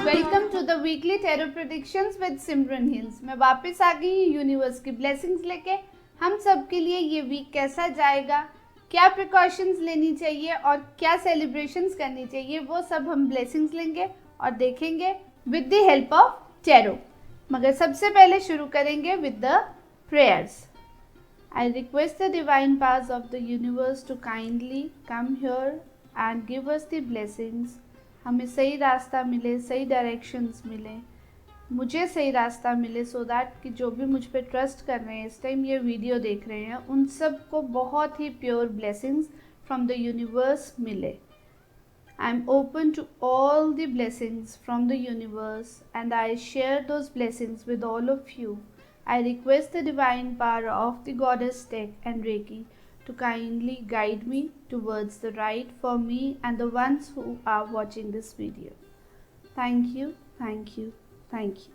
Welcome to the weekly tarot predictions with Simran Hills. मैं वापस आ गई हूँ यूनिवर्स की ब्लेसिंग्स लेके। हम सब के लिए ये वीक कैसा जाएगा, क्या प्रिकॉशंस लेनी चाहिए और क्या सेलिब्रेशंस करनी चाहिए, वो सब हम ब्लेसिंग्स लेंगे और देखेंगे with the help of tarot. मगर सबसे पहले शुरू करेंगे with the prayers. I request the divine powers of the universe to kindly come here and give us the blessings. हमें सही रास्ता मिले, सही डायरेक्शंस मिले, मुझे सही रास्ता मिले, सो दैट कि जो भी मुझ पे ट्रस्ट कर रहे हैं, इस टाइम ये वीडियो देख रहे हैं, उन सब को बहुत ही pure blessings from the universe मिले। I am open to all the blessings from the universe and I share those blessings with all of you. I request the divine power of the goddess Tek and Reiki to kindly guide me towards the right for me and the ones who are watching this video. Thank you, thank you, thank you.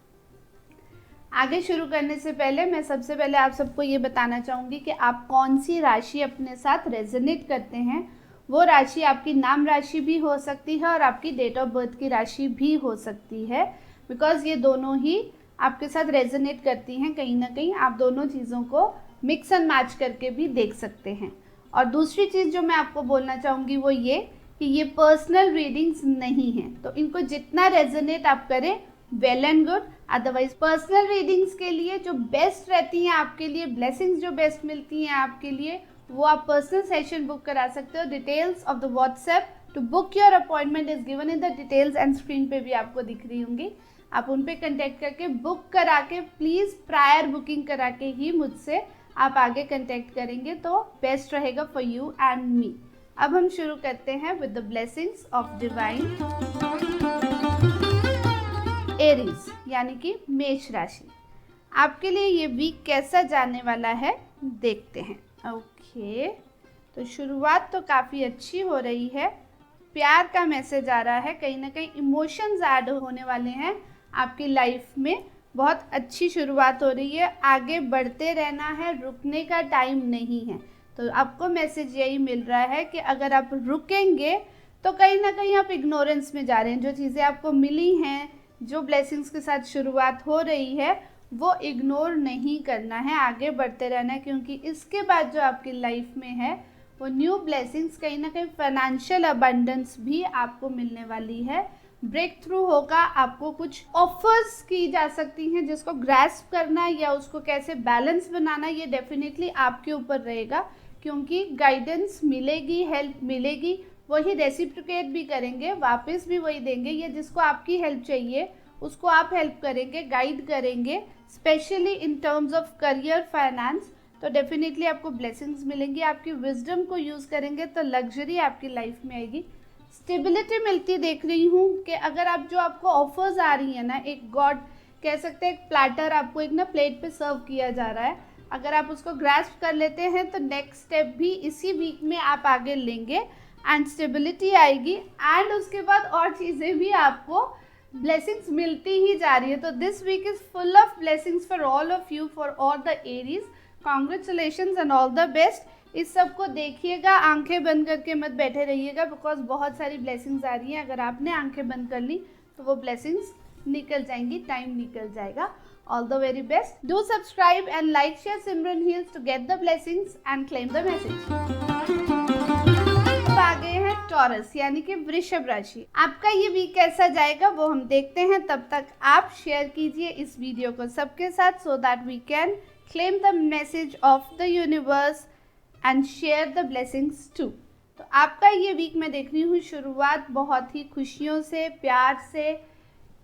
आगे शुरू करने से पहले मैं सबसे पहले आप सबको ये बताना चाहूँगी कि आप कौन सी राशि अपने साथ रेजोनेट करते हैं। वो राशि आपकी नाम राशि भी हो सकती है और आपकी डेट ऑफ बर्थ की राशि भी हो सकती है, बिकॉज ये दोनों ही आपके साथ रेजोनेट करती हैं। कहीं ना कहीं आप दोनों चीज़ों को मिक्स एंड मैच करके भी देख सकते हैं। और दूसरी चीज़ जो मैं आपको बोलना चाहूँगी वो ये कि ये पर्सनल रीडिंग्स नहीं हैं, तो इनको जितना रेजोनेट आप करें well and good. Otherwise personal readings के लिए जो बेस्ट रहती हैं आपके लिए, ब्लेसिंग्स जो बेस्ट मिलती हैं आपके लिए, वो आप पर्सनल सेशन बुक करा सकते हो। Details of the WhatsApp to book your appointment is given in the details and screen पे भी आपको दिख रही होंगी। आप उन पे कंटेक्ट करके बुक करा के, प्लीज़ प्रायर बुकिंग करा के ही मुझसे आप आगे कंटेक्ट करेंगे तो बेस्ट रहेगा फॉर यू एंड मी। अब हम शुरू करते हैं with the blessings of divine Aries यानी कि मेष राशि। आपके लिए ये वीक कैसा जाने वाला है देखते हैं। ओके, तो शुरुआत तो काफ़ी अच्छी हो रही है। प्यार का मैसेज आ रहा है, कहीं ना कहीं इमोशंस ऐड होने वाले हैं आपकी लाइफ में। बहुत अच्छी शुरुआत हो रही है, आगे बढ़ते रहना है, रुकने का टाइम नहीं है। तो आपको मैसेज यही मिल रहा है कि अगर आप रुकेंगे तो कहीं ना कहीं आप इग्नोरेंस में जा रहे हैं। जो चीज़ें आपको मिली हैं, जो ब्लेसिंग्स के साथ शुरुआत हो रही है, वो इग्नोर नहीं करना है, आगे बढ़ते रहना है, क्योंकि इसके बाद जो आपकी लाइफ में है वो न्यू ब्लेसिंग्स, कहीं ना कहीं फाइनेंशियल अबंडेंस भी आपको मिलने वाली है। ब्रेक थ्रू होगा, आपको कुछ ऑफर्स की जा सकती हैं जिसको ग्रैस्प करना या उसको कैसे बैलेंस बनाना, ये डेफिनेटली आपके ऊपर रहेगा, क्योंकि गाइडेंस मिलेगी, हेल्प मिलेगी, वही रेसिप्रोकेट भी करेंगे, वापस भी वही देंगे। ये जिसको आपकी हेल्प चाहिए उसको आप हेल्प करेंगे, गाइड करेंगे, specially in terms of career, finance. तो डेफिनेटली आपको ब्लेसिंग्स मिलेंगी। आपकी विजडम को यूज़ करेंगे तो लग्जरी आपकी लाइफ में आएगी। स्टेबिलिटी मिलती देख रही हूँ कि अगर आप जो आपको ऑफर्स आ रही हैं ना, एक गॉड कह सकते हैं, एक प्लेटर आपको एक ना प्लेट पे सर्व किया जा रहा है, अगर आप उसको ग्रैस्प कर लेते हैं तो नेक्स्ट स्टेप भी इसी वीक में आप आगे लेंगे एंड स्टेबिलिटी आएगी एंड उसके बाद और चीज़ें भी आपको ब्लेसिंग्स मिलती ही जा रही है। तो this week is full of blessings for all of you, for all the Aries. Congratulations and all the best. इस सब को देखिएगा, आंखें बंद करके मत बैठे रहिएगा, बिकॉज बहुत सारी ब्लेसिंग्स आ रही हैं। अगर आपने आंखें बंद कर ली तो वो ब्लेसिंग्स निकल जाएंगी, टाइम निकल जाएगा। All the very best. Do subscribe and like share Simran Hills to get the blessings and claim the message. आगे है टॉरस यानी कि वृषभ राशि। आपका ये वीक कैसा जाएगा वो हम देखते हैं। तब तक आप शेयर कीजिए इस वीडियो को सबके साथ, so that we can claim the message of the universe and share the blessings too. तो आपका ये वीक मैं देख रही हूँ शुरुआत बहुत ही खुशियों से, प्यार से,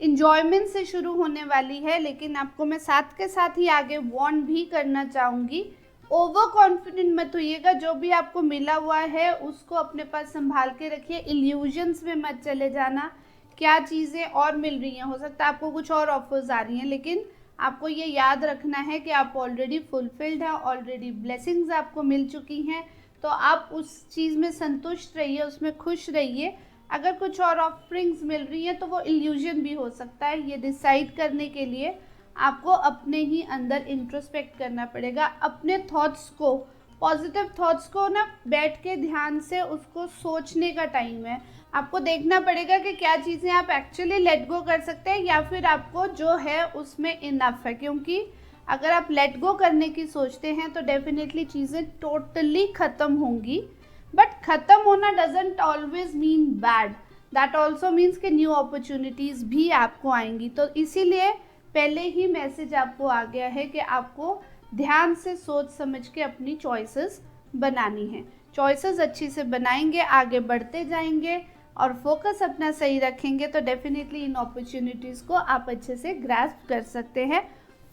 इंजॉयमेंट से शुरू होने वाली है। लेकिन आपको मैं साथ के साथ ही आगे वार्न भी करना चाहूँगी, ओवर कॉन्फिडेंट मत होइएगा। जो भी आपको मिला हुआ है उसको अपने पास संभाल के रखिए, इल्यूजन्स में मत चले जाना। क्या चीज़ें और मिल रही हैं, हो सकता है आपको कुछ और ऑफर्स आ रही हैं, लेकिन आपको ये याद रखना है कि आप ऑलरेडी फुलफिल्ड हैं, ऑलरेडी ब्लेसिंग्स आपको मिल चुकी हैं। तो आप उस चीज़ में संतुष्ट रहिए, उसमें खुश रहिए। अगर कुछ और ऑफरिंग्स मिल रही हैं तो वो इल्यूजन भी हो सकता है। ये डिसाइड करने के लिए आपको अपने ही अंदर इंट्रोस्पेक्ट करना पड़ेगा, अपने थॉट्स को पॉजिटिव थॉट्स को ना बैठ के ध्यान से उसको सोचने का टाइम है। आपको देखना पड़ेगा कि क्या चीज़ें आप एक्चुअली लेट गो कर सकते हैं या फिर आपको जो है उसमें इनफ है, क्योंकि अगर आप लेट गो करने की सोचते हैं तो डेफिनेटली चीज़ें टोटली ख़त्म होंगी। बट ख़त्म होना doesn't always mean bad, that also means कि न्यू अपॉर्चुनिटीज़ भी आपको आएंगी। तो इसीलिए पहले ही मैसेज आपको आ गया है कि आपको ध्यान से सोच समझ के अपनी चॉइसेस बनानी है। चॉइसेस अच्छी से बनाएंगे, आगे बढ़ते जाएंगे और फोकस अपना सही रखेंगे तो डेफिनेटली इन अपॉर्चुनिटीज़ को आप अच्छे से ग्रास्प कर सकते हैं।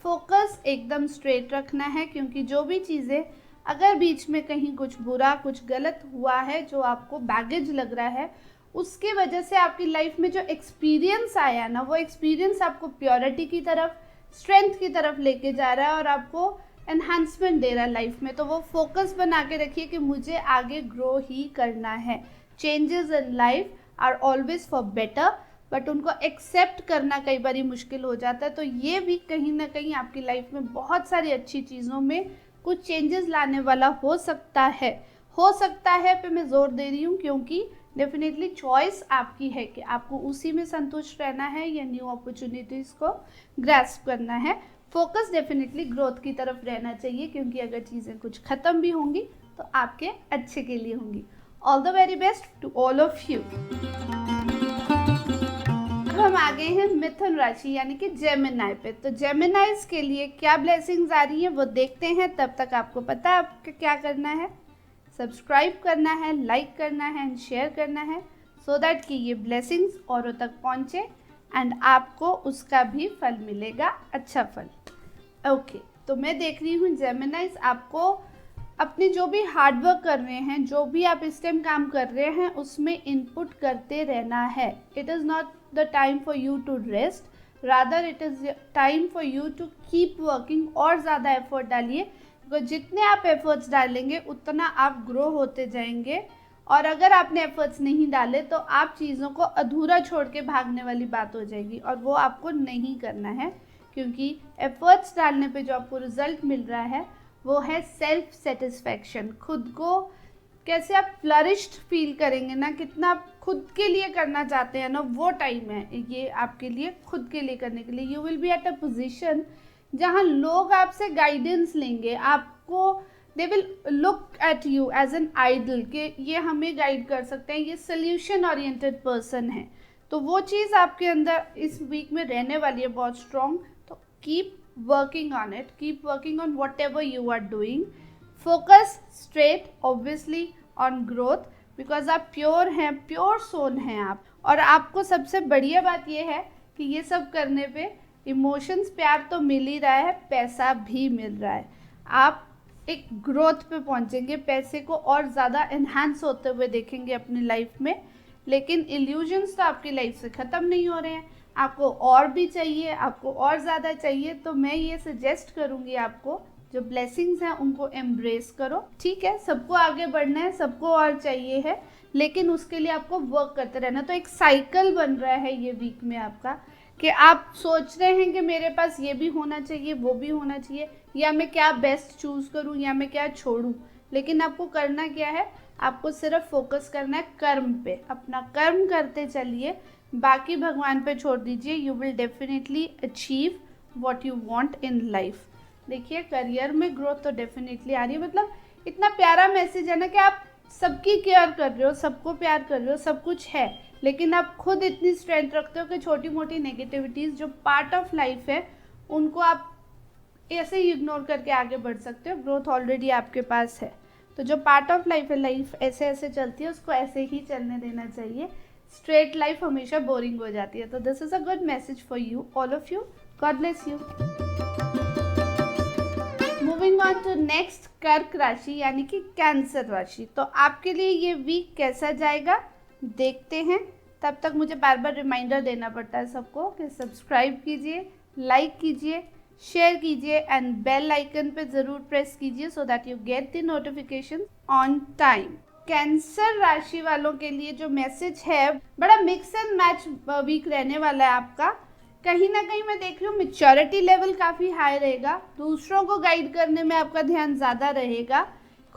फोकस एकदम स्ट्रेट रखना है, क्योंकि जो भी चीज़ें अगर बीच में कहीं कुछ बुरा कुछ गलत हुआ है जो आपको बैगेज लग रहा है, उसकी वजह से आपकी लाइफ में जो एक्सपीरियंस आया ना, वो एक्सपीरियंस आपको प्योरिटी की तरफ, स्ट्रेंथ की तरफ लेके जा रहा है और आपको एनहांसमेंट दे रहा है लाइफ में। तो वो फोकस बना के रखिए कि मुझे आगे ग्रो ही करना है। Changes in life are always for better, but उनको एक्सेप्ट करना कई बार मुश्किल हो जाता है। तो ये भी कहीं ना कहीं आपकी लाइफ में बहुत सारी अच्छी चीज़ों में कुछ चेंजेस लाने वाला हो सकता है पे मैं जोर दे रही हूँ, क्योंकि डेफिनेटली चॉइस आपकी है कि आपको उसी में संतुष्ट रहना है या न्यू अपॉर्चुनिटीज़ को ग्रैस्प करना है। फोकस डेफिनेटली ग्रोथ की तरफ रहना चाहिए, क्योंकि अगर चीज़ें कुछ ख़त्म भी होंगी तो आपके अच्छे के लिए होंगी। All the very best to all of you. अब हम आ गए हैं मिथुन राशि यानी कि जेमिनाई पे। तो जेमिनाइज के लिए क्या ब्लेसिंग्स आ रही हैं वो देखते हैं। तब तक आपको पता है आपको क्या करना है, सब्सक्राइब करना है, लाइक करना है एंड शेयर करना है, सो दैट कि ये ब्लेसिंग्स औरों तक पहुँचे एंड आपको उसका भी फल मिलेगा, अच्छा फल। ओके, तो मैं देख रही हूँ जेमिनाइज, आपको अपने जो भी हार्डवर्क कर रहे हैं, जो भी आप इस टाइम काम कर रहे हैं, उसमें इनपुट करते रहना है। It is not the time for you to rest, rather it is time for you to keep working. और ज़्यादा एफर्ट डालिए, क्योंकि जितने आप एफर्ट्स डालेंगे उतना आप ग्रो होते जाएंगे। और अगर आपने एफर्ट्स नहीं डाले तो आप चीज़ों को अधूरा छोड़ के भागने वाली बात हो जाएगी, और वो आपको नहीं करना है। क्योंकि एफर्ट्स डालने पे जो आपको रिजल्ट मिल रहा है वो है सेल्फ सेटिस्फैक्शन। खुद को कैसे आप फ्लरिश्ड फील करेंगे ना, कितना आप खुद के लिए करना चाहते हैं ना, वो टाइम है ये आपके लिए, खुद के लिए करने के लिए। You will be at a position जहाँ लोग आपसे गाइडेंस लेंगे, आपको they will look at you as an idol कि ये हमें गाइड कर सकते हैं, ये सोल्यूशन ओरिएंटेड पर्सन है। तो वो चीज़ आपके अंदर इस वीक में रहने वाली है बहुत स्ट्रॉन्ग। तो keep working on it, keep working on whatever you are doing, focus straight obviously on growth, because आप प्योर हैं, प्योर सोल हैं आप। और आपको सबसे बढ़िया बात यह है कि ये सब करने पे इमोशंस, प्यार तो मिल ही रहा है, पैसा भी मिल रहा है। आप एक ग्रोथ पे पहुंचेंगे, पैसे को और ज़्यादा एनहांस होते हुए देखेंगे अपनी लाइफ में। लेकिन इल्यूजन्स तो आपकी लाइफ से ख़त्म नहीं हो रहे हैं, आपको और भी चाहिए, आपको और ज़्यादा चाहिए। तो मैं ये सजेस्ट करूँगी आपको, जो ब्लेसिंग्स हैं उनको एम्ब्रेस करो। ठीक है, सबको आगे बढ़ना है, सबको और चाहिए है, लेकिन उसके लिए आपको वर्क करते रहना। तो एक साइकिल बन रहा है ये वीक में आपका, कि आप सोच रहे हैं कि मेरे पास ये भी होना चाहिए, वो भी होना चाहिए, या मैं क्या बेस्ट चूज़ करूँ या मैं क्या छोड़ूँ। लेकिन आपको करना क्या है, आपको सिर्फ फोकस करना है कर्म पे। अपना कर्म करते चलिए, बाकी भगवान पे छोड़ दीजिए। You will definitely achieve what you want in life. देखिए, करियर में ग्रोथ तो डेफिनेटली आ रही है। मतलब इतना प्यारा मैसेज है ना कि आप सबकी केयर कर रहे हो, सबको प्यार कर रहे हो, सब कुछ है, लेकिन आप खुद इतनी स्ट्रेंथ रखते हो कि छोटी मोटी नेगेटिविटीज़ जो पार्ट ऑफ लाइफ है उनको आप ऐसे ही इग्नोर करके आगे बढ़ सकते हो। ग्रोथ ऑलरेडी आपके पास है। तो जो पार्ट ऑफ लाइफ है, लाइफ ऐसे ऐसे चलती है, उसको ऐसे ही चलने देना चाहिए। स्ट्रेट लाइफ हमेशा बोरिंग हो जाती है। तो this is a good message for you, all of you. God bless you. Moving on to next, कर्क राशि यानी कि कैंसर राशि। तो आपके लिए ये वीक कैसा जाएगा देखते हैं। तब तक मुझे बार बार रिमाइंडर देना पड़ता है सबको कि सब्सक्राइब कीजिए, लाइक कीजिए, शेयर कीजिए एंड बेल आइकन पे ज़रूर प्रेस कीजिए, so that you get the notification on time. Cancer राशि वालों के लिए जो मैसेज है, बड़ा मिक्स एंड मैच वीक रहने वाला है आपका। कहीं ना कहीं मैं देख रही हूँ मैच्योरिटी लेवल काफ़ी हाई रहेगा, दूसरों को गाइड करने में आपका ध्यान ज़्यादा रहेगा,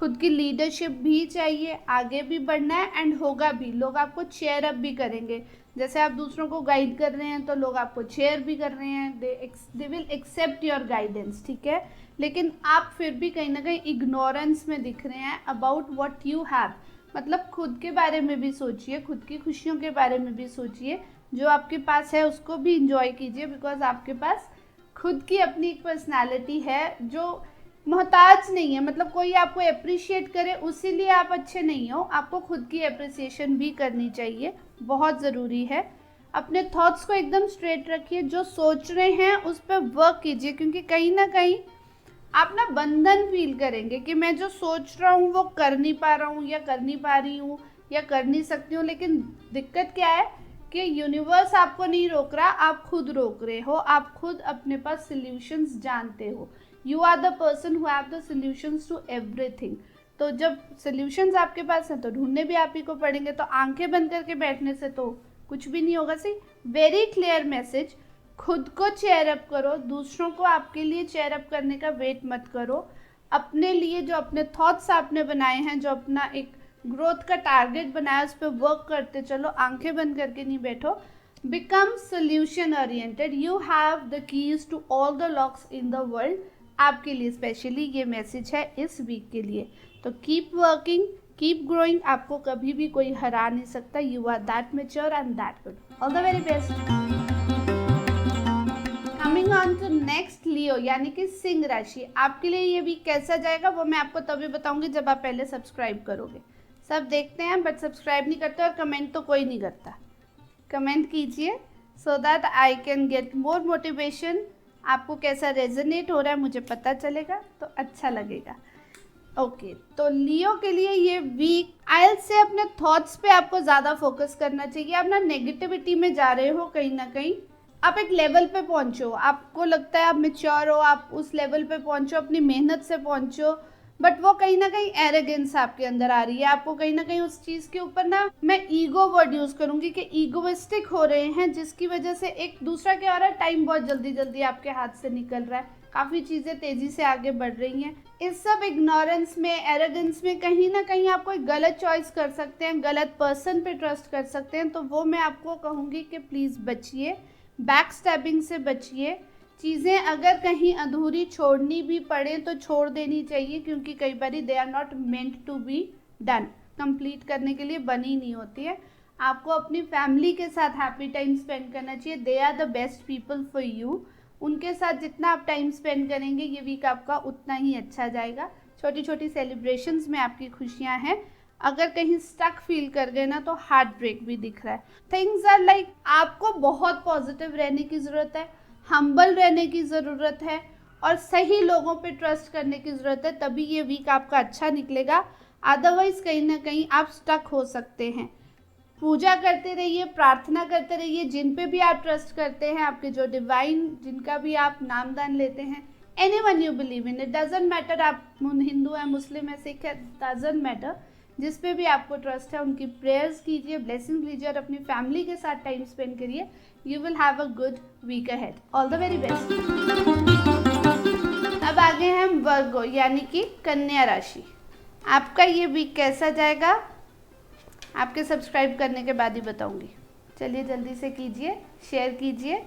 खुद की लीडरशिप भी चाहिए, आगे भी बढ़ना है एंड होगा भी, लोग आपको चेयर अप भी करेंगे। जैसे आप दूसरों को गाइड कर रहे हैं तो लोग आपको चेयर भी कर रहे हैं, they will accept your guidance, ठीक है। लेकिन आप फिर भी कहीं ना कहीं इग्नोरेंस में दिख रहे हैं अबाउट व्हाट यू हैव। मतलब खुद के बारे में भी सोचिए, खुद की खुशियों के बारे में भी सोचिए, जो आपके पास है उसको भी इंजॉय कीजिए, बिकॉज आपके पास खुद की अपनी एक पर्सनालिटी है जो मोहताज नहीं है। मतलब कोई आपको अप्रिशिएट करे उसी लिए आप अच्छे नहीं हो, आपको खुद की अप्रिसिएशन भी करनी चाहिए, बहुत ज़रूरी है। अपने थॉट्स को एकदम स्ट्रेट रखिए, जो सोच रहे हैं उस पर वर्क कीजिए, क्योंकि कहीं ना कहीं आप ना बंधन फील करेंगे कि मैं जो सोच रहा हूँ वो कर नहीं पा रहा हूँ या कर नहीं पा रही हूँ या कर नहीं सकती हूँ। लेकिन दिक्कत क्या है कि यूनिवर्स आपको नहीं रोक रहा, आप खुद रोक रहे हो, आप खुद अपने पास सॉल्यूशंस जानते हो। You are the person who have the solutions to everything. तो जब सॉल्यूशंस आपके पास हैं तो ढूंढने भी आप ही को पड़ेंगे, तो आंखें बंद करके बैठने से तो कुछ भी नहीं होगा। सी वेरी क्लियर मैसेज, खुद को चेयर अप करो, दूसरों को आपके लिए चेयर अप करने का वेट मत करो। अपने लिए जो अपने थॉट्स आपने बनाए हैं, जो अपना एक ग्रोथ का टारगेट बनाया, उस पर वर्क करते चलो, आंखें बंद करके नहीं बैठो। Become solution oriented, you have the keys to all the locks in the world. आपके लिए स्पेशली ये मैसेज है इस वीक के लिए। तो कीप वर्किंग, कीप ग्रोइंग, आपको कभी भी कोई हरा नहीं सकता। You are that mature and that good. All the very best. Coming on to next Leo, यानी कि सिंह राशि। आपके लिए ये वीक कैसा जाएगा वो मैं आपको तभी बताऊंगी जब आप पहले सब्सक्राइब करोगे। सब देखते हैं बट सब्सक्राइब नहीं करते, और कमेंट तो कोई नहीं करता। कमेंट कीजिए so that I can get more motivation. आपको कैसा रेजोनेट हो रहा है मुझे पता चलेगा, तो अच्छा लगेगा। ओके, तो लियो के लिए ये वीक आई से अपने थॉट्स पे आपको ज़्यादा फोकस करना चाहिए। आप ना नेगेटिविटी में जा रहे हो, कहीं ना कहीं आप एक लेवल पे पहुंचो, आपको लगता है आप मैच्योर हो, आप उस लेवल पे पहुंचो, अपनी मेहनत से पहुंचो, बट वो कहीं ना कहीं एरोगेंस आपके अंदर आ रही है। आपको कहीं ना कहीं उस चीज़ के ऊपर ना, मैं ईगो वर्ड यूज़ करूंगी कि ईगोइस्टिक हो रहे हैं, जिसकी वजह से एक दूसरा क्या हो रहा है, टाइम बहुत जल्दी जल्दी आपके हाथ से निकल रहा है, काफ़ी चीज़ें तेज़ी से आगे बढ़ रही हैं। इस सब इग्नोरेंस में, एरोगेंस में कहीं ना कहीं आप कोई गलत चॉइस कर सकते हैं, गलत पर्सन पे ट्रस्ट कर सकते हैं। तो वो मैं आपको कहूँगी कि प्लीज़ बचिए, बैक स्टैबिंग से बचिए। चीज़ें अगर कहीं अधूरी छोड़नी भी पड़े तो छोड़ देनी चाहिए, क्योंकि कई बार they are not meant to be done, complete करने के लिए बनी नहीं होती है। आपको अपनी फैमिली के साथ हैप्पी टाइम स्पेंड करना चाहिए। They are the best people for you. उनके साथ जितना आप टाइम स्पेंड करेंगे ये वीक आपका उतना ही अच्छा जाएगा। छोटी छोटी सेलिब्रेशंस में आपकी खुशियाँ हैं। अगर कहीं स्टक फील कर गए ना तो हार्ट ब्रेक भी दिख रहा है। थिंग्स आर लाइक, आपको बहुत पॉजिटिव रहने की ज़रूरत है, हम्बल रहने की ज़रूरत है, और सही लोगों पे ट्रस्ट करने की ज़रूरत है, तभी ये वीक आपका अच्छा निकलेगा। अदरवाइज़ कहीं ना कहीं आप स्टक हो सकते हैं। पूजा करते रहिए, प्रार्थना करते रहिए, जिन पे भी आप ट्रस्ट करते हैं, आपके जो डिवाइन, जिनका भी आप नामदान लेते हैं, anyone you believe in, it doesn't matter आप हिंदू है, मुस्लिम है, सिख है, डजंट मैटर, जिस पे भी आपको ट्रस्ट है उनकी प्रेयर्स कीजिए, ब्लेसिंग लीजिए और अपनी फैमिली के साथ टाइम स्पेंड करिए। You will have a good week ahead. All the very best. अब आगे हैं वर्गो, यानी कि कन्या राशि। आपका ये वीक कैसा जाएगा आपके सब्सक्राइब करने के बाद ही बताऊंगी। चलिए जल्दी से कीजिए, शेयर कीजिए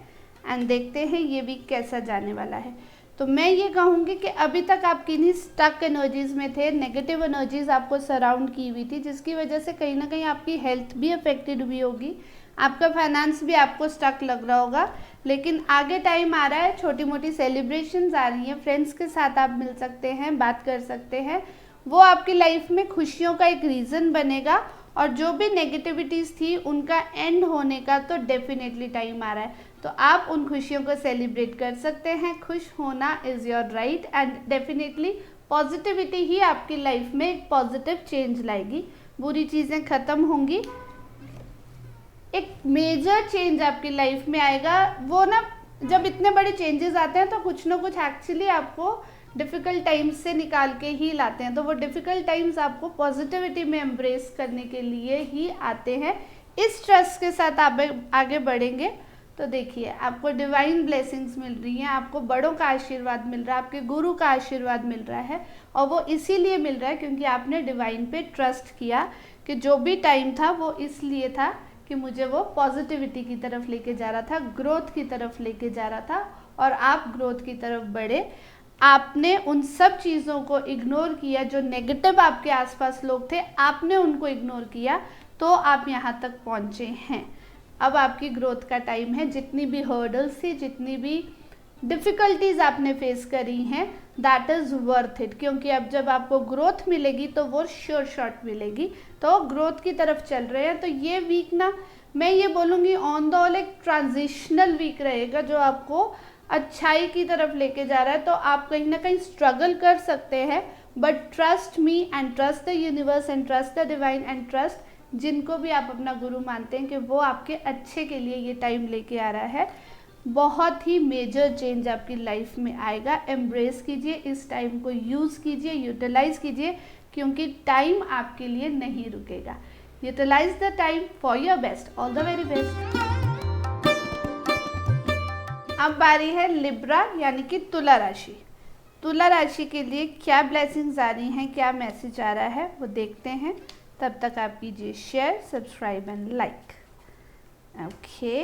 एंड देखते हैं ये वीक कैसा जाने वाला है। तो मैं ये कहूँगी कि अभी तक आप किन्हीं स्टक एनर्जीज़ में थे, नेगेटिव एनर्जीज़ आपको सराउंड की हुई थी, जिसकी वजह से कहीं ना कहीं आपकी हेल्थ भी अफेक्टेड हुई होगी, आपका फाइनेंस भी आपको स्टक लग रहा होगा। लेकिन आगे टाइम आ रहा है, छोटी मोटी सेलिब्रेशंस आ रही हैं, फ्रेंड्स के साथ आप मिल सकते हैं, बात कर सकते हैं, वो आपकी लाइफ में खुशियों का एक रीज़न बनेगा। और जो भी नेगेटिविटीज़ थी उनका एंड होने का तो डेफिनेटली टाइम आ रहा है, तो आप उन खुशियों को सेलिब्रेट कर सकते हैं। खुश होना is your right and definitely positivity ही आपकी लाइफ में एक पॉजिटिव चेंज लाएगी। बुरी चीज़ें ख़त्म होंगी, एक मेजर चेंज आपकी लाइफ में आएगा। वो ना, जब इतने बड़े चेंजेस आते हैं तो कुछ ना कुछ एक्चुअली आपको डिफ़िकल्ट टाइम्स से निकाल के ही लाते हैं। तो वो डिफ़िकल्ट टाइम्स आपको पॉजिटिविटी में एम्ब्रेस करने के लिए ही आते हैं। इस ट्रस्ट के साथ आप आगे बढ़ेंगे तो देखिए आपको डिवाइन ब्लेसिंग्स मिल रही हैं, आपको बड़ों का आशीर्वाद मिल रहा है, आपके गुरु का आशीर्वाद मिल रहा है, और वो इसीलिए मिल रहा है क्योंकि आपने डिवाइन पे ट्रस्ट किया कि जो भी टाइम था वो इसलिए था कि मुझे वो पॉजिटिविटी की तरफ लेके जा रहा था, ग्रोथ की तरफ लेके जा रहा था, और आप ग्रोथ की तरफ बढ़े। आपने उन सब चीज़ों को इग्नोर किया, जो नेगेटिव आपके आसपास लोग थे आपने उनको इग्नोर किया, तो आप यहाँ तक पहुँचे हैं। अब आपकी ग्रोथ का टाइम है। जितनी भी हर्डल्स थी, जितनी भी डिफ़िकल्टीज आपने फेस करी हैं, दैट इज़ वर्थ इट, क्योंकि अब जब आपको ग्रोथ मिलेगी तो वो श्योर शॉट मिलेगी। तो ग्रोथ की तरफ चल रहे हैं। तो ये वीक ना, मैं ये बोलूँगी ऑन द होल एक ट्रांजिशनल वीक रहेगा जो आपको अच्छाई की तरफ लेके जा रहा है। तो आप कहीं ना कहीं स्ट्रगल कर सकते हैं, but trust me and trust the universe and trust the divine and trust जिनको भी आप अपना गुरु मानते हैं कि वो आपके अच्छे के लिए ये टाइम लेके आ रहा है। बहुत ही मेजर चेंज आपकी लाइफ में आएगा। एम्ब्रेस कीजिए इस टाइम को, यूज़ कीजिए, यूटिलाइज कीजिए, क्योंकि टाइम आपके लिए नहीं रुकेगा। Utilise the time for your best. All the very best. अब बारी है लिब्रा यानी कि तुला राशि। तुला राशि के लिए क्या ब्लेसिंग्स आ रही हैं, क्या मैसेज आ रहा है, वो देखते हैं। तब तक आप कीजिए share, subscribe and like. Okay,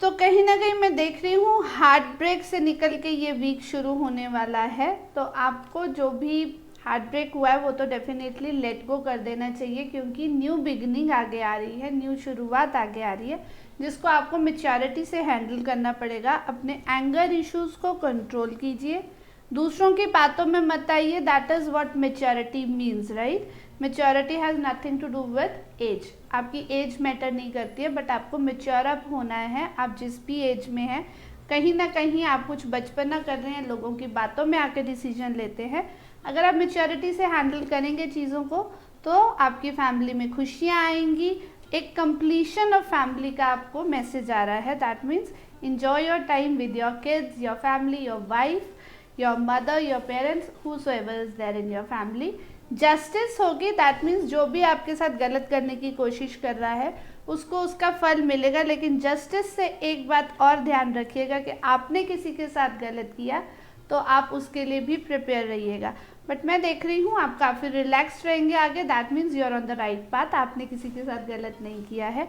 तो कहीं ना कहीं मैं देख रही हूँ हार्ट ब्रेक से निकल के ये वीक शुरू होने वाला है। तो आपको जो भी हार्ट ब्रेक हुआ है वो तो डेफिनेटली लेट गो कर देना चाहिए, क्योंकि न्यू बिगनिंग आगे आ रही है, न्यू शुरुआत आगे आ रही है, जिसको आपको मैच्योरिटी से हैंडल करना पड़ेगा। अपने एंगर इश्यूज को कंट्रोल कीजिए, दूसरों की बातों में मत आइए। That is what maturity means, right. Maturity has nothing to do with age. आपकी एज मैटर नहीं करती है, बट आपको मैच्योर अप होना है। आप जिस भी एज में हैं, कहीं ना कहीं आप कुछ बचपना कर रहे हैं, लोगों की बातों में आके डिसीजन लेते हैं। अगर आप मैच्योरिटी से हैंडल करेंगे चीज़ों को, तो आपकी फैमिली में खुशियाँ आएंगी। एक कंप्लीशन ऑफ फैमिली का आपको मैसेज आ रहा है। That means enjoy your time with your kids, your family, your wife, your mother, your parents, whosoever is there in your family. Justice होगी, दैट मीन्स जो भी आपके साथ गलत करने की कोशिश कर रहा है उसको उसका फल मिलेगा। लेकिन जस्टिस से एक बात और ध्यान रखिएगा कि आपने किसी के साथ गलत किया तो आप उसके लिए भी प्रिपेयर रहिएगा। बट मैं देख रही हूँ आप काफ़ी रिलैक्स्ड रहेंगे आगे। That means you are on the right path, आपने किसी के साथ गलत नहीं किया है।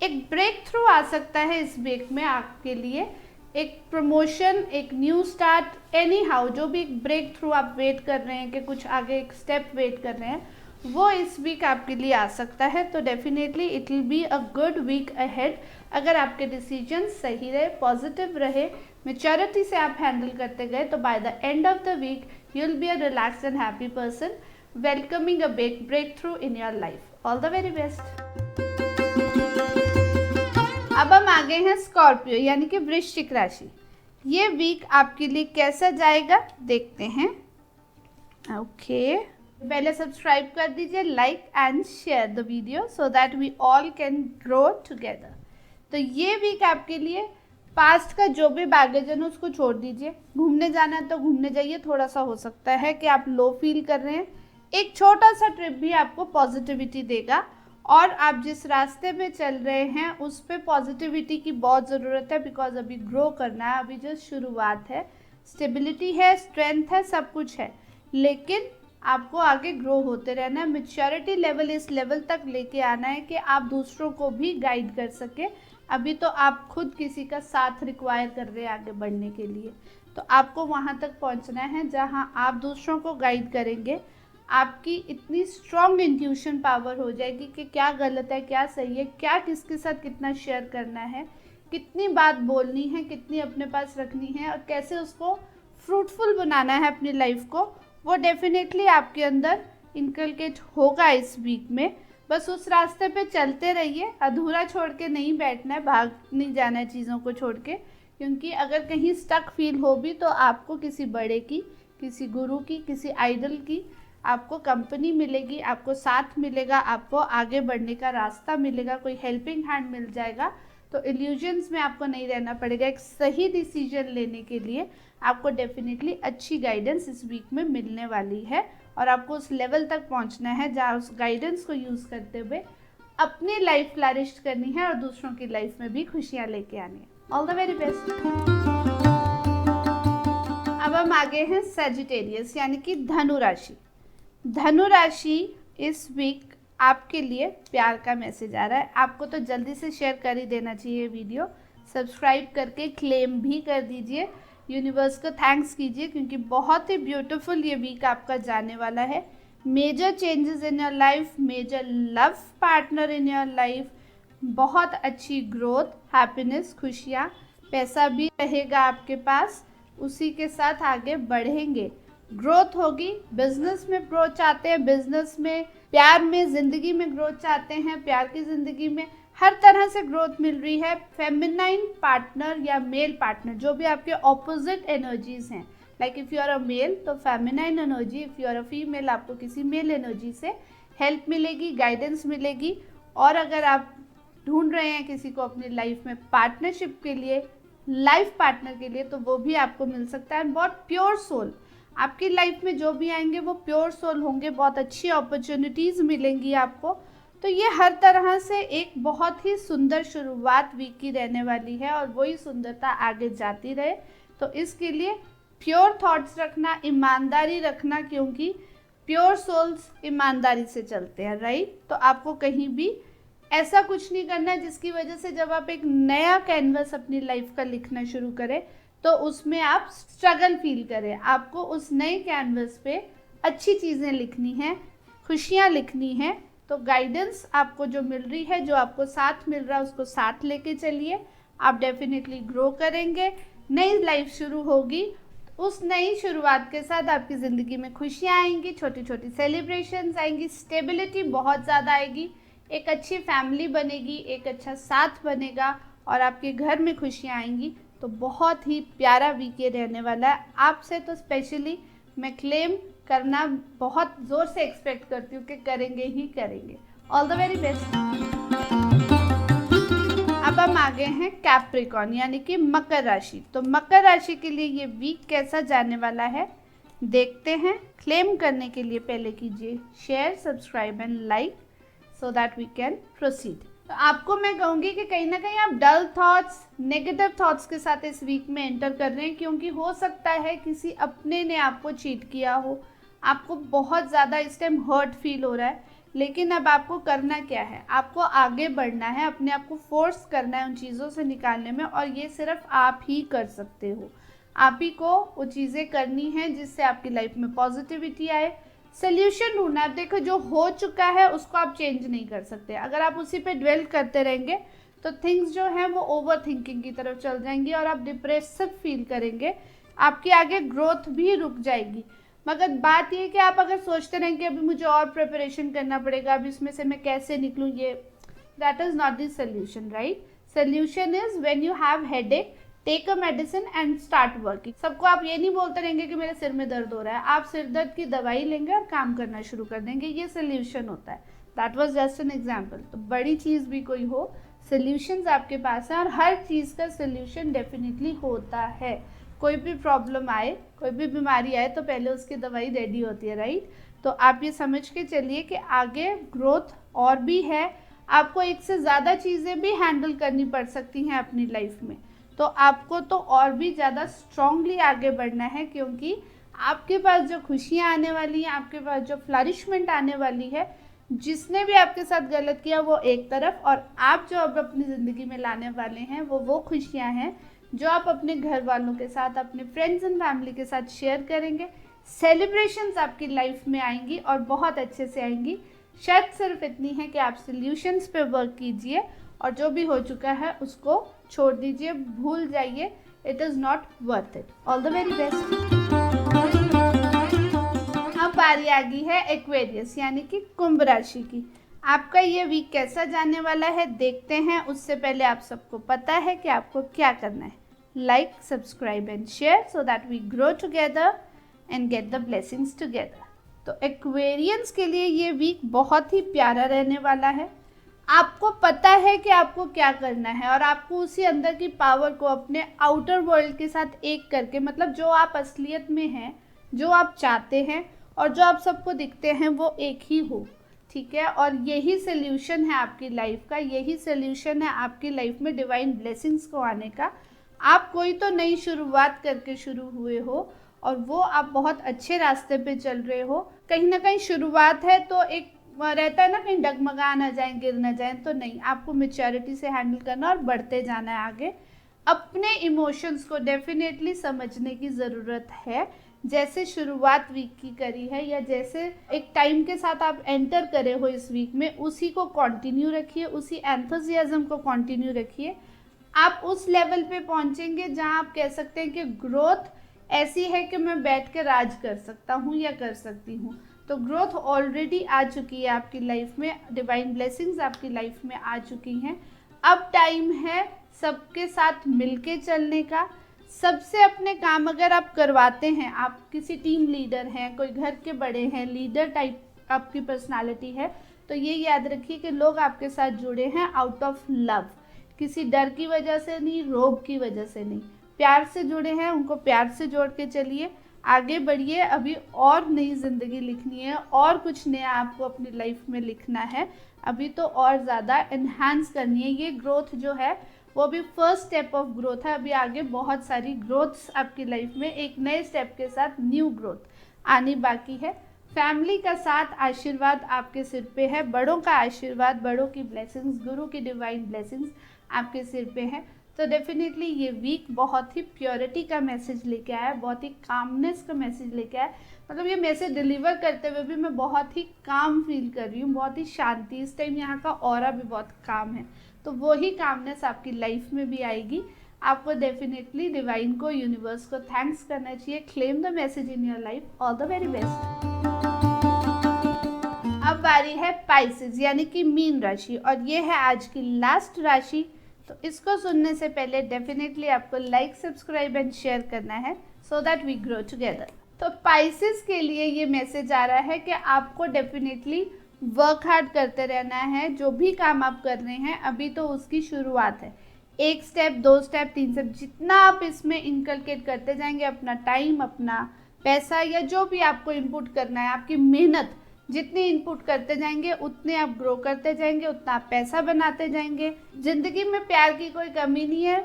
एक ब्रेक थ्रू आ सकता है इस वीक में आपके लिए, एक प्रमोशन, एक न्यू स्टार्ट, एनी हाउ जो भी एक ब्रेक थ्रू आप वेट कर रहे हैं कि कुछ आगे एक स्टेप वेट कर रहे हैं, वो इस वीक आपके लिए आ सकता है। तो definitely it will be a good week ahead. अगर आपके डिसीजन सही रहे, पॉजिटिव रहे, मैच्योरिटी से आप हैंडल करते गए, तो by the end of the week you will be a relaxed and happy person welcoming a big breakthrough in your life. All the very best. अब हम आगे हैं स्कॉर्पियो यानी कि वृश्चिक राशि। ये वीक आपके लिए कैसा जाएगा देखते हैं। ओके, पहले सब्सक्राइब कर दीजिए, like and share the video so that we all can grow together. तो ये वीक आपके लिए पास्ट का जो भी बैगेज है ना उसको छोड़ दीजिए। घूमने जाना है तो घूमने जाइए। थोड़ा सा हो सकता है कि आप लो फील कर रहे हैं, एक छोटा सा ट्रिप भी आपको पॉजिटिविटी देगा। और आप जिस रास्ते पे चल रहे हैं उस पे पॉजिटिविटी की बहुत ज़रूरत है, बिकॉज अभी ग्रो करना है, अभी जस्ट शुरुआत है। स्टेबिलिटी है, स्ट्रेंथ है, सब कुछ है, लेकिन आपको आगे ग्रो होते रहना है। मैच्योरिटी लेवल इस लेवल तक लेके आना है कि आप दूसरों को भी गाइड कर सके। अभी तो आप खुद किसी का साथ रिक्वायर कर रहे हैं आगे बढ़ने के लिए, तो आपको वहाँ तक पहुँचना है जहाँ आप दूसरों को गाइड करेंगे। आपकी इतनी स्ट्रॉन्ग इंट्यूशन पावर हो जाएगी कि क्या गलत है, क्या सही है, क्या किसके साथ कितना शेयर करना है, कितनी बात बोलनी है, कितनी अपने पास रखनी है, और कैसे उसको फ्रूटफुल बनाना है अपनी लाइफ को, वो डेफिनेटली आपके अंदर इनकलकेट होगा इस वीक में। बस उस रास्ते पे चलते रहिए, अधूरा छोड़ के नहीं बैठना है, भाग नहीं जाना है चीज़ों को छोड़ के। क्योंकि अगर कहीं स्टक फील हो भी तो आपको किसी बड़े की, किसी गुरु की, किसी आइडल की आपको कंपनी मिलेगी, आपको साथ मिलेगा, आपको आगे बढ़ने का रास्ता मिलेगा, कोई हेल्पिंग हैंड मिल जाएगा। तो इल्यूजन्स में आपको नहीं रहना पड़ेगा। एक सही डिसीजन लेने के लिए आपको डेफिनेटली अच्छी गाइडेंस इस वीक में मिलने वाली है, और आपको उस लेवल तक पहुंचना है जहां उस गाइडेंस को यूज़ करते हुए अपनी लाइफ फ्लरिश करनी है और दूसरों की लाइफ में भी खुशियां लेके आनी है। All the very best. अब हम आगे हैं सजिटेरियस यानी कि धनु राशि। धनु राशि इस वीक आपके लिए प्यार का मैसेज आ रहा है। आपको तो जल्दी से शेयर कर ही देना चाहिए वीडियो, सब्सक्राइब करके क्लेम भी कर दीजिए, यूनिवर्स को थैंक्स कीजिए, क्योंकि बहुत ही ब्यूटीफुल ये वीक आपका जाने वाला है। Major changes in your life, major love partner in your life, बहुत अच्छी ग्रोथ, हैप्पीनेस, खुशियाँ, पैसा भी रहेगा आपके पास, उसी के साथ आगे बढ़ेंगे, ग्रोथ होगी। बिजनेस में ग्रोथ चाहते हैं, बिजनेस में, प्यार में, जिंदगी में ग्रोथ चाहते हैं, प्यार की जिंदगी में हर तरह से ग्रोथ मिल रही है। फेमिनाइन पार्टनर या मेल पार्टनर, जो भी आपके ऑपोजिट एनर्जीज हैं, like if you are a male तो feminine energy, if you are a female आपको किसी मेल एनर्जी से हेल्प मिलेगी, गाइडेंस मिलेगी। और अगर आप ढूंढ रहे हैं किसी को अपनी लाइफ में पार्टनरशिप के लिए, लाइफ पार्टनर के लिए, तो वो भी आपको मिल सकता है। बहुत प्योर सोल आपकी लाइफ में जो भी आएंगे वो प्योर सोल होंगे, बहुत अच्छी अपॉर्चुनिटीज़ मिलेंगी आपको। तो ये हर तरह से एक बहुत ही सुंदर शुरुआत वीक की रहने वाली है और वही सुंदरता आगे जाती रहे। तो इसके लिए प्योर थॉट्स रखना, ईमानदारी रखना, क्योंकि प्योर सोल्स ईमानदारी से चलते हैं, राइट। तो आपको कहीं भी ऐसा कुछ नहीं करना है जिसकी वजह से जब आप एक नया कैनवस अपनी लाइफ का लिखना शुरू करें तो उसमें आप स्ट्रगल फील करें। आपको उस नए कैनवस पे अच्छी चीज़ें लिखनी हैं, खुशियाँ लिखनी हैं। तो गाइडेंस आपको जो मिल रही है, जो आपको साथ मिल रहा है, उसको साथ लेके चलिए, आप डेफिनेटली ग्रो करेंगे, नई लाइफ शुरू होगी। उस नई शुरुआत के साथ आपकी ज़िंदगी में खुशियाँ आएंगी, छोटी छोटी सेलिब्रेशंस आएंगी, स्टेबिलिटी बहुत ज़्यादा आएगी, एक अच्छी फैमिली बनेगी, एक अच्छा साथ बनेगा और आपके घर में खुशियाँ आएंगी। तो बहुत ही प्यारा वीक ये रहने वाला है। आपसे तो स्पेशली मैं क्लेम करना बहुत ज़ोर से एक्सपेक्ट करती हूँ कि करेंगे ही करेंगे। All the very best. अब हम आगे हैं कैप्रिकॉर्न यानी कि मकर राशि। तो मकर राशि के लिए ये वीक कैसा जाने वाला है देखते हैं। क्लेम करने के लिए पहले कीजिए share, subscribe and like so that we can proceed. तो आपको मैं कहूँगी कि कहीं ना कहीं आप डल थॉट्स, नेगेटिव थॉट्स के साथ इस वीक में एंटर कर रहे हैं, क्योंकि हो सकता है किसी अपने ने आपको चीट किया हो, आपको बहुत ज़्यादा इस टाइम हर्ट फील हो रहा है। लेकिन अब आपको करना क्या है, आपको आगे बढ़ना है, अपने आप को फोर्स करना है उन चीज़ों से निकालने में, और ये सिर्फ आप ही कर सकते हो। आप ही को वो चीज़ें करनी हैं जिससे आपकी लाइफ में पॉजिटिविटी आए, सोल्यूशन ढूंढना है। देखो जो हो चुका है उसको आप चेंज नहीं कर सकते, अगर आप उसी पे ड्वेल करते रहेंगे तो थिंग्स जो हैं वो ओवर थिंकिंग की तरफ चल जाएंगी और आप डिप्रेसिव फील करेंगे, आपकी आगे ग्रोथ भी रुक जाएगी। मगर बात ये है कि आप अगर सोचते रहेंगे अभी मुझे और प्रिपरेशन करना पड़ेगा, अब इसमें से मैं कैसे निकलूँ, ये that is not the solution, right. Solution is when you have headache, take a medicine and start working. सबको आप ये नहीं बोलते रहेंगे कि मेरे सिर में दर्द हो रहा है, आप सिर दर्द की दवाई लेंगे और काम करना शुरू कर देंगे, ये सोल्यूशन होता है। That was just an example. तो बड़ी चीज़ भी कोई हो, सोल्यूशंस आपके पास हैं और हर चीज़ का सोल्यूशन डेफिनेटली होता है। कोई भी प्रॉब्लम आए, कोई भी बीमारी आए तो पहले उसकी दवाई रेडी होती है, राइट। तो आप ये समझ के चलिए कि आगे ग्रोथ और भी है, आपको एक से ज़्यादा चीज़ें भी हैंडल करनी पड़ सकती हैं अपनी लाइफ में। तो आपको तो और भी ज़्यादा स्ट्रांगली आगे बढ़ना है, क्योंकि आपके पास जो खुशियाँ आने वाली हैं, आपके पास जो फ्लरिशमेंट आने वाली है, जिसने भी आपके साथ गलत किया वो एक तरफ, और आप जो अब अपनी ज़िंदगी में लाने वाले हैं वो खुशियाँ हैं जो आप अपने घर वालों के साथ, अपने फ्रेंड्स एंड फैमिली के साथ शेयर करेंगे। सेलिब्रेशंस आपकी लाइफ में आएंगी और बहुत अच्छे से आएंगी। शर्त सिर्फ इतनी है कि आप सॉल्यूशंस पे वर्क कीजिए और जो भी हो चुका है उसको छोड़ दीजिए, भूल जाइए, it is not worth it. All the very best. अब बारी आ गई है एक्वेरियस यानी कि कुंभ राशि की। आपका ये वीक कैसा जाने वाला है देखते हैं। उससे पहले आप सबको पता है कि आपको क्या करना है, like, subscribe and share so that we grow together and get the blessings together. तो एक्वेरियंस के लिए ये वीक बहुत ही प्यारा रहने वाला है। आपको पता है कि आपको क्या करना है और आपको उसी अंदर की पावर को अपने आउटर वर्ल्ड के साथ एक करके, मतलब जो आप असलियत में हैं, जो आप चाहते हैं और जो आप सबको दिखते हैं वो एक ही हो, ठीक है, और यही सोल्यूशन है आपकी लाइफ का, यही सोल्यूशन है आपकी लाइफ में डिवाइन ब्लेसिंग्स को आने का। आप कोई तो नई शुरुआत करके शुरू हुए हो और वो आप बहुत अच्छे रास्ते पे चल रहे हो। कहीं ना कहीं शुरुआत है तो एक रहता है ना, कहीं डगमगा ना जाए, गिर ना जाए, तो नहीं, आपको मैच्योरिटी से हैंडल करना और बढ़ते जाना है आगे। अपने इमोशंस को डेफिनेटली समझने की ज़रूरत है। जैसे शुरुआत वीक की करी है या जैसे एक टाइम के साथ आप एंटर करे हो इस वीक में, उसी को कंटिन्यू रखिए, उसी एंथुसियाज्म को कंटिन्यू रखिए। आप उस लेवल पे पहुंचेंगे जहां आप कह सकते हैं कि ग्रोथ ऐसी है कि मैं बैठ के राज कर सकता हूँ या कर सकती हूँ। तो ग्रोथ ऑलरेडी आ चुकी है आपकी लाइफ में, डिवाइन ब्लेसिंग्स आपकी लाइफ में आ चुकी हैं। अब टाइम है सबके साथ मिलके चलने का। सबसे अपने काम अगर आप करवाते हैं, आप किसी टीम लीडर हैं, कोई घर के बड़े हैं, लीडर टाइप आपकी पर्सनालिटी है, तो ये याद रखिए कि लोग आपके साथ जुड़े हैं आउट ऑफ लव, किसी डर की वजह से नहीं, रोब की वजह से नहीं, प्यार से जुड़े हैं, उनको प्यार से जोड़ के चलिए, आगे बढ़िए। अभी और नई ज़िंदगी लिखनी है और कुछ नया आपको अपनी लाइफ में लिखना है, अभी तो और ज़्यादा एनहांस करनी है। ये ग्रोथ जो है वो भी फर्स्ट स्टेप ऑफ ग्रोथ है, अभी आगे बहुत सारी ग्रोथ्स आपकी लाइफ में एक नए स्टेप के साथ न्यू ग्रोथ आनी बाकी है। फैमिली का साथ, आशीर्वाद आपके सिर पे है, बड़ों का आशीर्वाद, बड़ों की ब्लेसिंग्स, गुरु की डिवाइन ब्लेसिंग्स आपके सिर पे है। तो डेफिनेटली ये वीक बहुत ही प्योरिटी का मैसेज लेके आया, बहुत ही कामनेस का मैसेज लेके आया। मतलब ये मैसेज डिलीवर करते हुए भी मैं बहुत ही काम फील कर रही हूँ, बहुत ही शांति। इस टाइम यहाँ का ऑरा भी बहुत काम है, तो वो ही कामनेस आपकी लाइफ में भी आएगी। आपको डेफिनेटली डिवाइन को, यूनिवर्स को थैंक्स करना चाहिए। Claim the message in your life. All the very best. अब बारी है पाइसेस यानी कि मीन राशि, और ये है आज की लास्ट राशि। तो इसको सुनने से पहले डेफिनेटली आपको लाइक, सब्सक्राइब एंड शेयर करना है so that we grow together. तो पाइसेस के लिए ये मैसेज आ रहा है कि आपको डेफिनेटली वर्क हार्ड करते रहना है। जो भी काम आप कर रहे हैं अभी तो उसकी शुरुआत है, 1 स्टेप, 2 स्टेप, 3 स्टेप, जितना आप इसमें इनकलकेट करते जाएंगे, अपना टाइम, अपना पैसा या जो भी आपको इनपुट करना है, आपकी मेहनत जितनी इनपुट करते जाएंगे उतने आप ग्रो करते जाएंगे, उतना आप पैसा बनाते जाएंगे। जिंदगी में प्यार की कोई कमी नहीं है,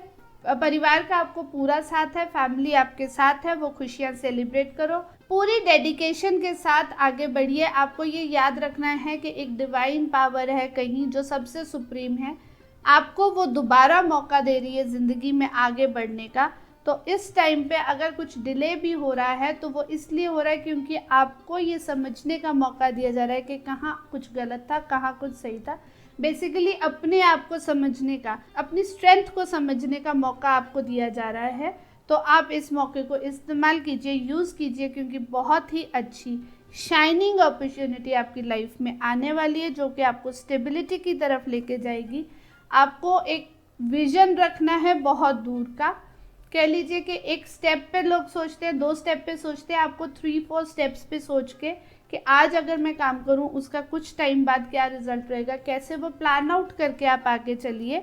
परिवार का आपको पूरा साथ है, फैमिली आपके साथ है, वो खुशियाँ सेलिब्रेट करो, पूरी डेडिकेशन के साथ आगे बढ़िए। आपको ये याद रखना है कि एक डिवाइन पावर है कहीं जो सबसे सुप्रीम है, आपको वो दोबारा मौका दे रही है ज़िंदगी में आगे बढ़ने का। तो इस टाइम पे अगर कुछ डिले भी हो रहा है तो वो इसलिए हो रहा है क्योंकि आपको ये समझने का मौका दिया जा रहा है कि कहाँ कुछ गलत था, कहाँ कुछ सही था। बेसिकली अपने आप को समझने का, अपनी स्ट्रेंथ को समझने का मौका आपको दिया जा रहा है। तो आप इस मौके को इस्तेमाल कीजिए, यूज़ कीजिए, क्योंकि बहुत ही अच्छी शाइनिंग अपॉर्चुनिटी आपकी लाइफ में आने वाली है जो कि आपको स्टेबिलिटी की तरफ लेके जाएगी। आपको एक विजन रखना है बहुत दूर का, कह लीजिए कि एक स्टेप पे लोग सोचते हैं, 2 स्टेप पे सोचते हैं, आपको 3-4 स्टेप्स पे सोच के कि आज अगर मैं काम करूं उसका कुछ टाइम बाद क्या रिजल्ट रहेगा, कैसे वो प्लान आउट करके आप आगे चलिए।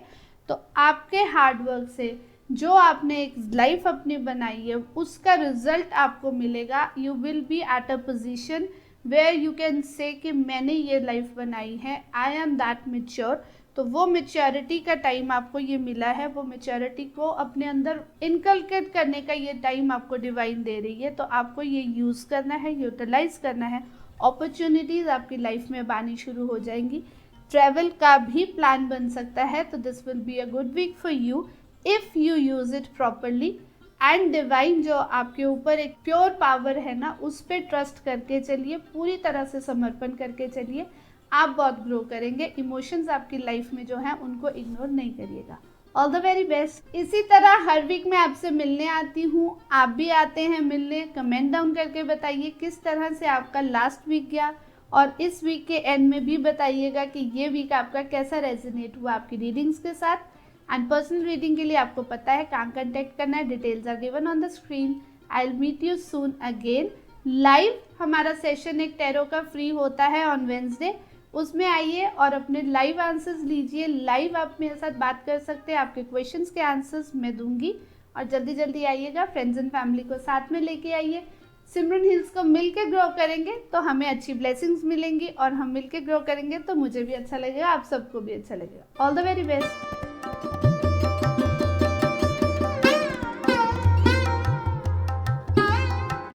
तो आपके हार्डवर्क से जो आपने एक लाइफ अपनी बनाई है उसका रिजल्ट आपको मिलेगा। You will be at a position where you can say कि मैंने ये लाइफ बनाई है, आई एम दैट मैच्योर। तो वो मैच्योरिटी का टाइम आपको ये मिला है, वो मैच्योरिटी को अपने अंदर इनकलकेट करने का ये टाइम आपको डिवाइन दे रही है। तो आपको ये यूज़ करना है, यूटिलाइज करना है। अपॉर्चुनिटीज़ आपकी लाइफ में आनी शुरू हो जाएंगी, ट्रैवल का भी प्लान बन सकता है। तो this will be a good week for you if you use it properly. And divine जो आपके ऊपर एक प्योर पावर है ना, उस पर ट्रस्ट करके चलिए, पूरी तरह से समर्पण करके चलिए, आप बहुत ग्रो करेंगे। इमोशंस आपकी लाइफ में जो हैं उनको इग्नोर नहीं करिएगा। All the very best. इसी तरह हर वीक मैं आपसे मिलने आती हूँ, आप भी आते हैं मिलने। कमेंट डाउन करके बताइए किस तरह से आपका लास्ट वीक गया, और इस वीक के एंड में भी बताइएगा कि ये वीक आपका कैसा रेजोनेट हुआ आपकी रीडिंग्स के साथ। एंड पर्सनल रीडिंग के लिए आपको पता है कहाँ कंटेक्ट करना है, details are given on the screen. I will meet you soon again live. हमारा सेशन एक टैरो का फ्री होता है ऑन वेंसडे, उसमें आइए और अपने लाइव आंसर्स लीजिए। लाइव आप मेरे साथ बात कर सकते हैं, आपके क्वेश्चंस के आंसर्स मैं दूंगी। और जल्दी जल्दी आइएगा, फ्रेंड्स एंड फैमिली को साथ में लेके आइए। सिमरन हिल्स को मिल के ग्रो करेंगे तो हमें अच्छी ब्लेसिंग्स मिलेंगी, और हम मिल के ग्रो करेंगे तो मुझे भी अच्छा लगेगा, आप सबको भी अच्छा लगेगा। All the very best.